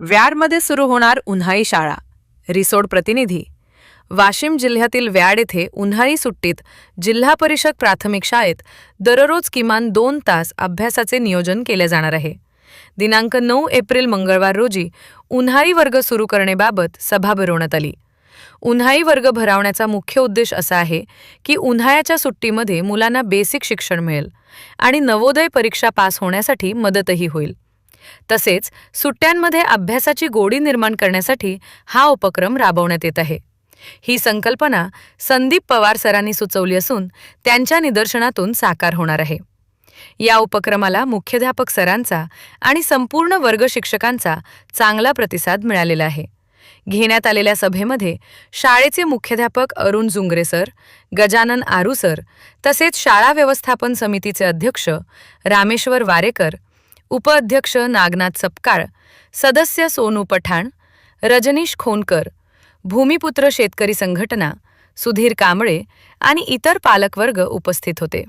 व्याडमध्ये सुरू होणार उन्हाळी शाळा. रिसोड प्रतिनिधी. वाशिम जिल्ह्यातील व्याड येथे उन्हाळी सुट्टीत जिल्हा परिषद प्राथमिक शाळेत दररोज किमान 2 तास अभ्यासाचे नियोजन केले जाणार आहे. दिनांक 9 एप्रिल मंगळवार रोजी उन्हाळी वर्ग सुरू करण्याबाबत सभा भरवण्यात आली. उन्हाळी वर्ग भरवण्याचा मुख्य उद्देश असा आहे की उन्हाळ्याच्या सुट्टीमध्ये मुलांना बेसिक शिक्षण मिळेल आणि नवोदय परीक्षा पास होण्यासाठी मदतही होईल. तसेच सुट्ट्यांमध्ये अभ्यासाची गोडी निर्माण करण्यासाठी हा उपक्रम राबवण्यात येत आहे. ही संकल्पना संदीप पवार सरांनी सुचवली असून त्यांच्या निदर्शनातून साकार होणार आहे. या उपक्रमाला मुख्याध्यापक सरांचा आणि संपूर्ण वर्ग शिक्षकांचा चांगला प्रतिसाद मिळालेला आहे. घेण्यात आलेल्या सभेमध्ये शाळेचे मुख्याध्यापक अरुण जुंगरे सर, गजानन आरू सर, तसेच शाळा व्यवस्थापन समितीचे अध्यक्ष रामेश्वर वारेकर, उपअध्यक्ष नागनाथ सपकाळ, सदस्य सोनू पठाण, रजनीश खोनकर, भूमिपुत्र शेतकरी संघटना, सुधीर कांबळे आणि इतर पालकवर्ग उपस्थित होते.